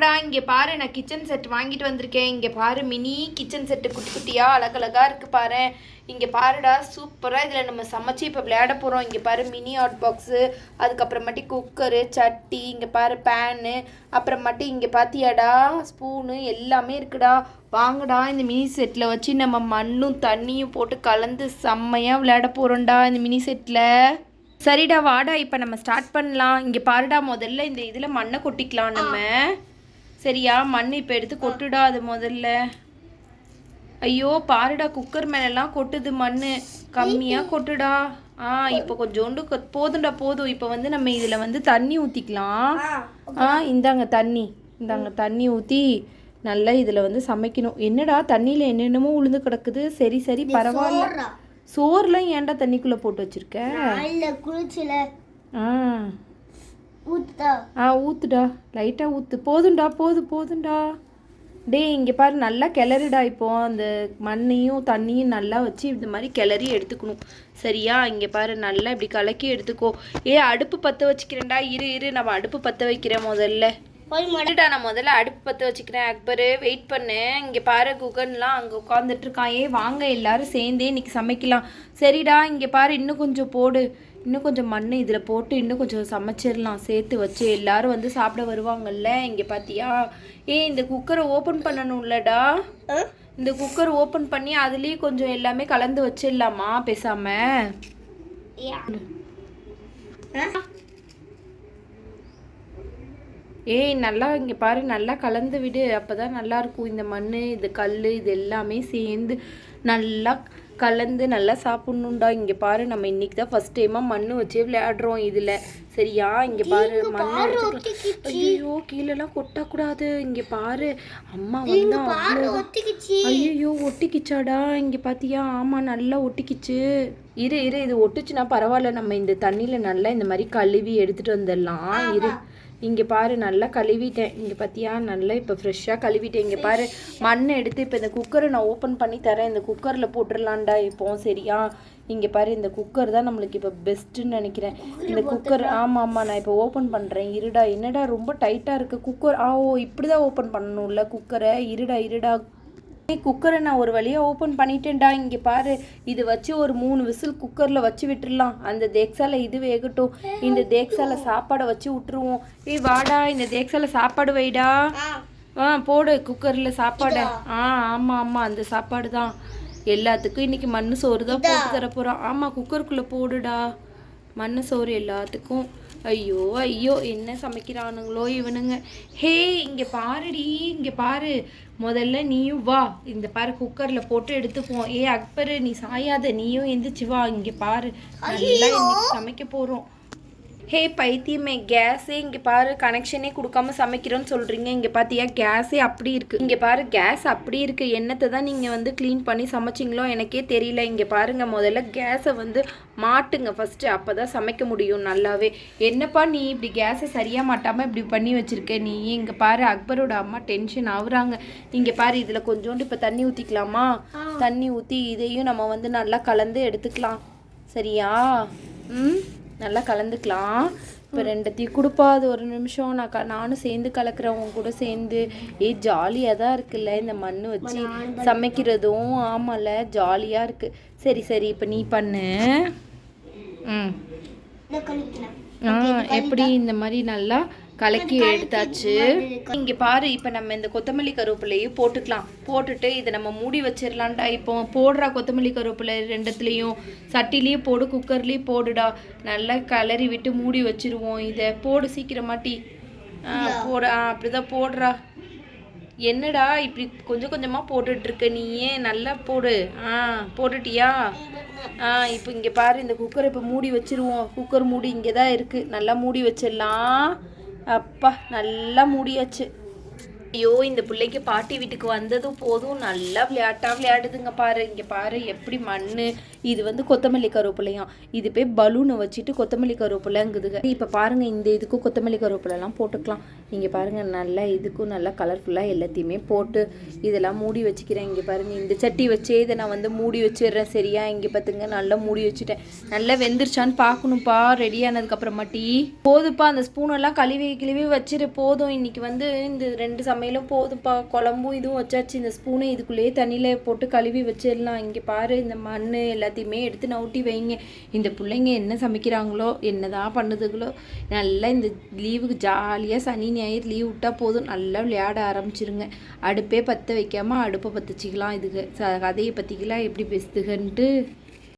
இங்கே பாரு, நான் கிச்சன் செட் வாங்கிட்டு வந்திருக்கேன். இங்கே பாரு, மினி கிச்சன் செட்டு குட்டி குட்டியா அழகழகா இருக்கு பாரு. இங்கே பாருடா, சூப்பராக இதில் நம்ம சமைச்சு இப்போ விளையாட போகிறோம். இங்கே பாரு, மினி ஹாட் பாக்ஸு, அதுக்கப்புறமாட்டி குக்கரு, சட்டி, இங்கே பாரு பேனு, அப்புறமாட்டி இங்கே பார்த்தியாடா ஸ்பூனு எல்லாமே இருக்குடா. வாங்கடா, இந்த மினி செட்டில் வச்சு நம்ம மண்ணும் தண்ணியும் போட்டு கலந்து செம்மையாக விளையாட போகிறோம்டா இந்த மினி செட்டில். சரிடா, வாடா இப்போ நம்ம ஸ்டார்ட் பண்ணலாம். இங்கே பாருடா, முதல்ல இந்த இதில் மண்ணை கொட்டிக்கலாம் நம்ம. சரியா, மண் இப்போ எடுத்து கொட்டுடா அது முதல்ல. ஐயோ பாருடா, குக்கர் மேலெல்லாம் கொட்டுது மண், கம்மியாக கொட்டுடா. இப்போ கொஞ்சோண்டு போதும்டா, போதும். இப்போ வந்து நம்ம இதில் வந்து தண்ணி ஊற்றிக்கலாம். இந்தாங்க தண்ணி ஊற்றி நல்லா இதில் வந்து சமைக்கணும். என்னடா தண்ணியில் என்னென்னமோ உளுந்து கிடக்குது. சரி சரி பரவாயில்ல. சோறுலாம் ஏன்டா தண்ணிக்குள்ளே போட்டு வச்சுருக்க? ஊத்துடா, லைட்டாக ஊற்று. போதும்டா. டேய் இங்கே பாரு, நல்லா கிளறிடா. இப்போ அந்த மண்ணையும் தண்ணியும் நல்லா வச்சு இந்த மாதிரி கிளறி எடுத்துக்கணும். சரியா, இங்கே பாரு, நல்லா இப்படி கலக்கி எடுத்துக்கோ. அடுப்பு பற்ற வச்சுக்கிறேன்டா. இரு நம்ம அடுப்பு பற்ற வைக்கிறேன் முதல்ல. நான் முதல்ல அடுப்பு பற்ற வச்சுக்கிறேன். அக்பரு வெயிட் பண்ணு. இங்கே பாரு, குகன்லாம் அங்கே உட்காந்துட்டு இருக்கான். வாங்க எல்லாரும் சேர்ந்தே இன்னைக்கு சமைக்கலாம். சரிடா, இங்கே பாரு, இன்னும் கொஞ்சம் போடு. இன்னும் கொஞ்சம் மண் இதில் போட்டு இன்னும் கொஞ்சம் சமைச்சிடலாம் சேர்த்து வச்சு. எல்லாரும் வந்து சாப்பிட வருவாங்கல்ல. இங்கே பார்த்தியா, இந்த குக்கரை ஓப்பன் பண்ணணும்லடா. இந்த குக்கர் ஓப்பன் பண்ணி அதுலேயும் கொஞ்சம் எல்லாமே கலந்து வச்சிடலாமா பேசாம? நல்லா இங்கே பாரு, நல்லா கலந்து விடு. அப்போ தான் நல்லாயிருக்கும். இந்த மண், இது கல், இது எல்லாமே சேர்ந்து நல்லா கலந்து நல்லா சாப்பிட்ணுண்டா. இங்கே பாரு, நம்ம இன்றைக்கி தான் ஃபஸ்ட் டைமாக மண் வச்சே விளையாடுறோம் இதில். சரியா, இங்கே பாரு, மண் ஐயோ கீழெல்லாம் கொட்டக்கூடாது. இங்கே பாரு, அம்மா வந்தா ஐயோ ஒட்டிக்கிச்சாடா. இங்கே பார்த்தியா, ஆமாம் நல்லா ஒட்டிக்கிச்சு. இரு இது ஒட்டுச்சுன்னா பரவாயில்ல. நம்ம இந்த தண்ணியில் நல்லா இந்த மாதிரி கழுவி எடுத்துகிட்டு வந்துடலாம். இங்கே பாரு, நல்லா கழுவிட்டேன். இங்கே பார்த்தியா, நல்லா இப்போ ஃப்ரெஷ்ஷாக கழுவிட்டேன். இங்கே பாரு, மண் எடுத்து இப்போ இந்த குக்கரை நான் ஓப்பன் பண்ணி தரேன். இந்த குக்கரில் போட்டுடலான்டா இப்போ. சரியா, இங்கே பாரு, இந்த குக்கர் தான் நம்மளுக்கு இப்போ பெஸ்ட்டுன்னு நினைக்கிறேன். இந்த குக்கர் ஆமாம் நான் இப்போ ஓப்பன் பண்ணுறேன். இருடா, என்னடா ரொம்ப டைட்டாக இருக்குது குக்கர். இப்படி தான் ஓப்பன் பண்ணணும்ல குக்கரை. இருடா குக்கரை நான் ஒரு வழியாக ஓப்பன் பண்ணிட்டேன்டா. இங்கே பாரு, இது வச்சு ஒரு 3 விசில் குக்கரில் வச்சு விட்டுடலாம். அந்த தேக்ஸால இது வேகட்டும். இந்த தேக்ஸால சாப்பாடை வச்சு விட்டுருவோம். வாடா, இந்த தேக்ஸால சாப்பாடு வைடா. போடு குக்கரில் சாப்பாடை. ஆமாம் அந்த சாப்பாடு தான் எல்லாத்துக்கும். இன்றைக்கி மண் சோறு தான் போட்டு தர போகிறோம். ஆமாம், குக்கருக்குள்ளே போடுடா மண் சோறு எல்லாத்துக்கும். ஐயோ என்ன சமைக்கிறானுங்களோ இவனுங்க. இங்கே பாருடி, இங்கே பாரு, முதல்ல நீயும் வா. இந்த பாரு, குக்கரில் போட்டு எடுத்துப்போம். அக்பரு நீ சாயாத, நீயும் எந்திரிச்சு வா. இங்கே பாரு, நல்லா இன்னைக்கு சமைக்க போகிறோம். பைத்தியமே, கேஸே இங்கே பாரு, கனெக்ஷனே கொடுக்காம சமைக்கிறோன்னு சொல்கிறீங்க. இங்கே பார்த்தியா, கேஸே அப்படி இருக்குது. இங்கே பாரு, கேஸ் அப்படி இருக்குது. என்னத்தை தான் நீங்கள் வந்து க்ளீன் பண்ணி சமைச்சிங்களோ எனக்கே தெரியல. இங்கே பாருங்கள், முதல்ல கேஸை வந்து மாட்டுங்க ஃபஸ்ட்டு. அப்போ தான் சமைக்க முடியும் நல்லாவே. என்னப்பா நீ இப்படி கேஸை சரியாக மாட்டாமல் இப்படி பண்ணி வச்சுருக்க நீ? இங்கே பாரு, அக்பரோட அம்மா டென்ஷன் ஆகுறாங்க. இங்கே பாரு, இதில் கொஞ்சோண்டு இப்போ தண்ணி ஊற்றிக்கலாமா? தண்ணி ஊற்றி இதையும் நம்ம வந்து நல்லா கலந்து எடுத்துக்கலாம். சரியா, நல்லா கலந்துக்கலாம். இப்போ ரெண்டத்தையும் கொடுப்பா. அது ஒரு நிமிஷம் நானும் சேர்ந்து கலக்கிறேன் உன் கூட சேர்ந்து. ஜாலியாக தான் இருக்குல்ல இந்த மண் வச்சு சமைக்கிறதும். ஆமாம்ல, ஜாலியாக இருக்குது. சரி இப்போ நீ பண்ணு. எப்படி இந்த மாதிரி நல்லா கலக்கி எடுத்தாச்சு. இங்கே பாரு, இப்போ நம்ம இந்த கொத்தமல்லி கருவேப்பிலையும் போட்டுக்கலாம். போட்டுட்டு இதை நம்ம மூடி வச்சிடலான்டா. இப்போ போடுறா கொத்தமல்லி கருவேப்பிலை ரெண்டுத்துலேயும். சட்டிலையும் போடு, குக்கர்லேயும் போடுடா. நல்லா கிளறி விட்டு மூடி வச்சிருவோம். இதை போடு சீக்கிரமாட்டி. போடு. அப்படிதான் போடுறா. என்னடா இப்படி கொஞ்சம் கொஞ்சமாக போட்டுட்ருக்க நீ? நல்லா போடு. போட்டுட்டியா? இப்போ இங்கே பாரு, இந்த குக்கரை இப்போ மூடி வச்சிருவோம். குக்கர் மூடி இங்கே தான் இருக்குது. நல்லா மூடி வச்சிடலாம். அப்பா, நல்லா மூடியாச்சு. ஐயோ இந்த பிள்ளைக்கு பாட்டி வீட்டுக்கு வந்ததும் போதும் நல்லா விளையாடுதுங்க பாரு. இங்கே பாரு எப்படி மண். இது வந்து கொத்தமல்லி கருவேப்பிலையாம். இது போய் பலூனை வச்சுட்டு கொத்தமல்லி கருவேப்பிலைங்குதுங்க. இப்போ பாருங்கள் இந்த இதுக்கும் கொத்தமல்லி கருவேப்பிலைலாம் போட்டுக்கலாம். இங்கே பாருங்கள் நல்லா இதுக்கும் நல்லா கலர்ஃபுல்லாக எல்லாத்தையுமே போட்டு இதெல்லாம் மூடி வச்சுக்கிறேன். இங்கே பாருங்கள் இந்த சட்டி வச்சே இதை நான் வந்து மூடி வச்சிடுறேன். சரியா இங்கே பார்த்துங்க நல்லா மூடி வச்சுட்டேன். நல்லா வெந்துருச்சான்னு பார்க்கணும்ப்பா. ரெடி ஆனதுக்கப்புறமாட்டி போதுப்பா அந்த ஸ்பூனெல்லாம் கழுவி வச்சிரு. போதும் இன்னைக்கு வந்து இந்த 2 சமையலும் போதும்ப்பா. குழம்பும் இதுவும் வச்சாச்சு. இந்த ஸ்பூனை இதுக்குள்ளேயே தண்ணியில் போட்டு கழுவி வச்சிடலாம். இங்கே பாரு இந்த மண் எல்லாத்தையுமே எடுத்து நவுட்டி வைங்க. இந்த பிள்ளைங்க என்ன சமைக்கிறாங்களோ என்னதான் பண்ணுதுங்களோ நல்லா இந்த லீவுக்கு ஜாலியாக சனி ஞாயிறு லீவ் விட்டால் போதும் நல்லா விளையாட ஆரம்பிச்சிருங்க. அடுப்பே பற்ற வைக்காமல் அடுப்பை பற்றிச்சிக்கலாம். இதுக்கு கதையை பற்றிக்கலாம் எப்படி பேசுதுகன்ட்டு